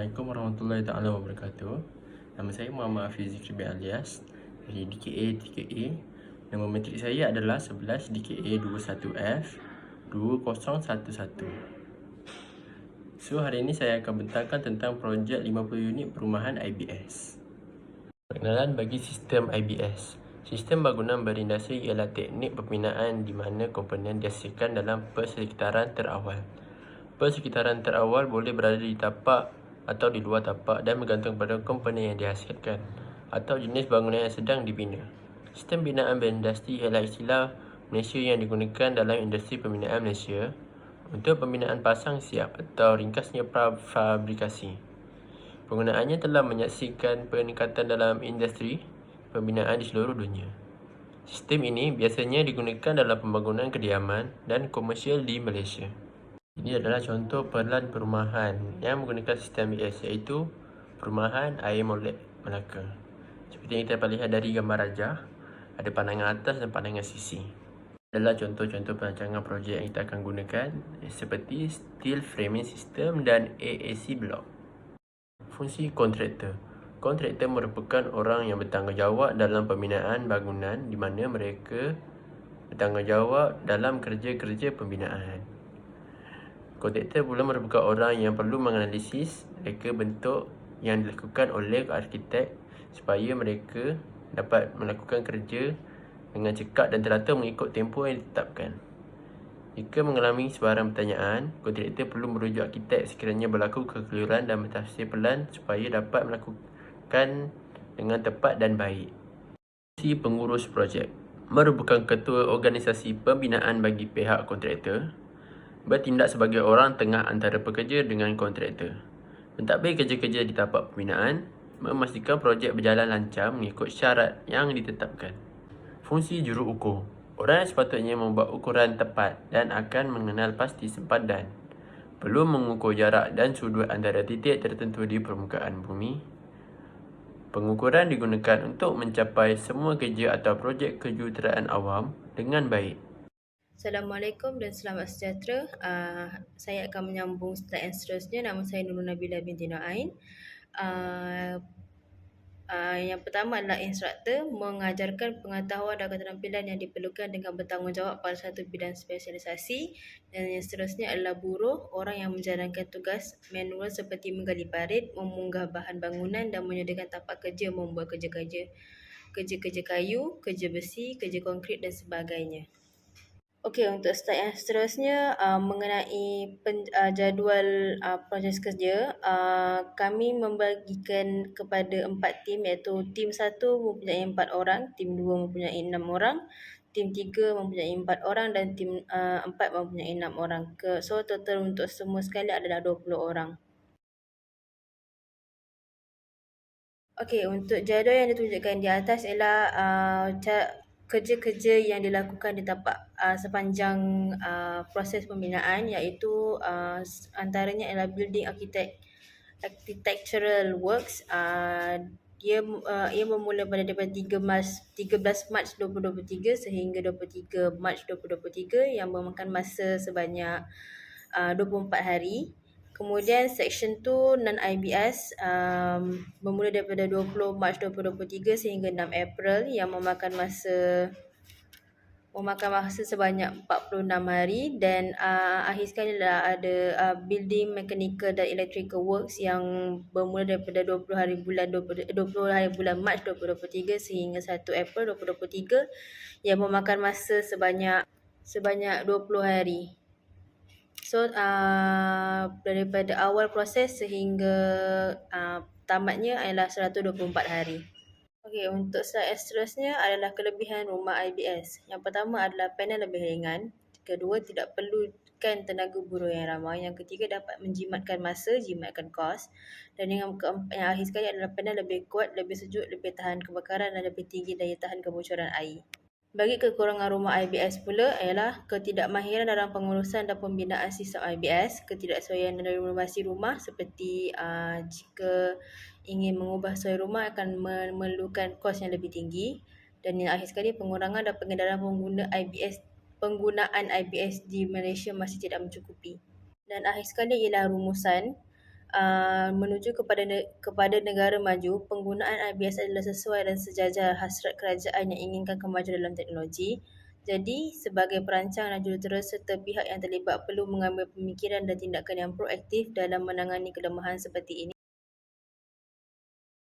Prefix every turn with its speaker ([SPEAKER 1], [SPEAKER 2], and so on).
[SPEAKER 1] Assalamualaikum warahmatullahi taala wabarakatuh. Nama saya Muhammad Hafiz Zikri bin Alias dari DKA 3A. Nama matrik saya adalah 11 DKA 21F 2011. So, hari ini saya akan bentangkan tentang projek 50 unit perumahan IBS. Perkenalan bagi sistem IBS. Sistem bangunan berindustri ialah teknik pembinaan di mana komponen dihasilkan dalam persekitaran terawal. Persekitaran terawal boleh berada di tapak atau di luar tapak dan bergantung pada komponen yang dihasilkan atau jenis bangunan yang sedang dibina. Sistem binaan berindustri ialah istilah Malaysia yang digunakan dalam industri pembinaan Malaysia untuk pembinaan pasang siap atau ringkasnya prafabrikasi. Penggunaannya telah menyaksikan peningkatan dalam industri pembinaan di seluruh dunia. Sistem ini biasanya digunakan dalam pembangunan kediaman dan komersial di Malaysia. Ini adalah contoh pelan perumahan yang menggunakan sistem IBS, iaitu perumahan Air Molek Melaka. Seperti yang kita dapat lihat dari gambar rajah, ada pandangan atas dan pandangan sisi. Adalah contoh-contoh perancangan projek yang kita akan gunakan seperti steel framing system dan AAC block. Fungsi kontraktor. Kontraktor merupakan orang yang bertanggungjawab dalam pembinaan bangunan di mana mereka bertanggungjawab dalam kerja-kerja pembinaan. Kontraktor pula merupakan orang yang perlu menganalisis reka bentuk yang dilakukan oleh arkitek supaya mereka dapat melakukan kerja dengan cekap dan teratur mengikut tempoh yang ditetapkan. Jika mengalami sebarang pertanyaan, kontraktor perlu merujuk arkitek sekiranya berlaku kekeliruan dan mentafsir pelan supaya dapat melakukan dengan tepat dan baik. Si pengurus projek merupakan ketua organisasi pembinaan bagi pihak kontraktor, bertindak sebagai orang tengah antara pekerja dengan kontraktor, mentadbir kerja-kerja di tapak pembinaan, memastikan projek berjalan lancar mengikut syarat yang ditetapkan. Fungsi juruukur. Orang yang sepatutnya membuat ukuran tepat dan akan mengenal pasti sempadan. Perlu mengukur jarak dan sudut antara titik tertentu di permukaan bumi. Pengukuran digunakan untuk mencapai semua kerja atau projek kejuruteraan awam dengan baik.
[SPEAKER 2] Assalamualaikum dan selamat sejahtera. Saya akan menyambung slide yang seterusnya. Nama saya Nurul Nabila binti Nuain. Yang pertama adalah instruktor mengajarkan pengetahuan dan keterampilan yang diperlukan dengan bertanggungjawab pada satu bidang spesialisasi. Dan yang seterusnya adalah buruh, orang yang menjalankan tugas manual seperti menggali parit, memunggah bahan bangunan dan menyediakan tapak kerja, membuat kerja-kerja kayu, kerja besi, kerja konkrit dan sebagainya. Okey, untuk slide yang seterusnya mengenai jadual proses kerja, kami membagikan kepada 4 tim, iaitu tim 1 mempunyai 4 orang, tim 2 mempunyai 6 orang, tim 3 mempunyai 4 orang dan tim 4 mempunyai 6 orang. So total untuk semua sekali adalah 20 orang. Okey, untuk jadual yang ditunjukkan di atas ialah kerja-kerja yang dilakukan di tapak sepanjang proses pembinaan, iaitu antaranya ialah building architectural works. Ia bermula daripada 13 Mac 2023 sehingga 23 Mac 2023 yang memakan masa sebanyak 24 hari. Kemudian Section 2 non-IBS bermula daripada 20 Mac 2023 sehingga 6 April yang memakan masa sebanyak 46 hari. Dan akhir sekali ada Building Mechanical dan Electrical Works yang bermula daripada 20 hari bulan Mac 2023 sehingga 1 April 2023 yang memakan masa sebanyak 20 hari. So daripada awal proses sehingga tamatnya adalah 124 hari. Okey, untuk slide seterusnya adalah kelebihan rumah IBS. Yang pertama adalah panel lebih ringan. Kedua, tidak perlukan tenaga buruh yang ramai. Yang ketiga, dapat menjimatkan masa, jimatkan kos. Dan yang akhir sekali adalah panel lebih kuat, lebih sejuk, lebih tahan kebakaran dan lebih tinggi daya tahan kebocoran air. Bagi kekurangan rumah IBS pula ialah ketidakmahiran dalam pengurusan dan pembinaan sistem IBS, ketidaksesuaian dalam renovasi rumah seperti jika ingin mengubah sesuai rumah akan memerlukan kos yang lebih tinggi. Dan yang akhir sekali, pengurangan dan pengedaran penggunaan IBS di Malaysia masih tidak mencukupi. Dan akhir sekali ialah rumusan. menuju kepada negara maju, penggunaan IBS adalah sesuai dan sejajar hasrat kerajaan yang inginkan kemajuan dalam teknologi. Jadi, sebagai perancang dan jurutera serta pihak yang terlibat perlu mengambil pemikiran dan tindakan yang proaktif dalam menangani kelemahan seperti ini.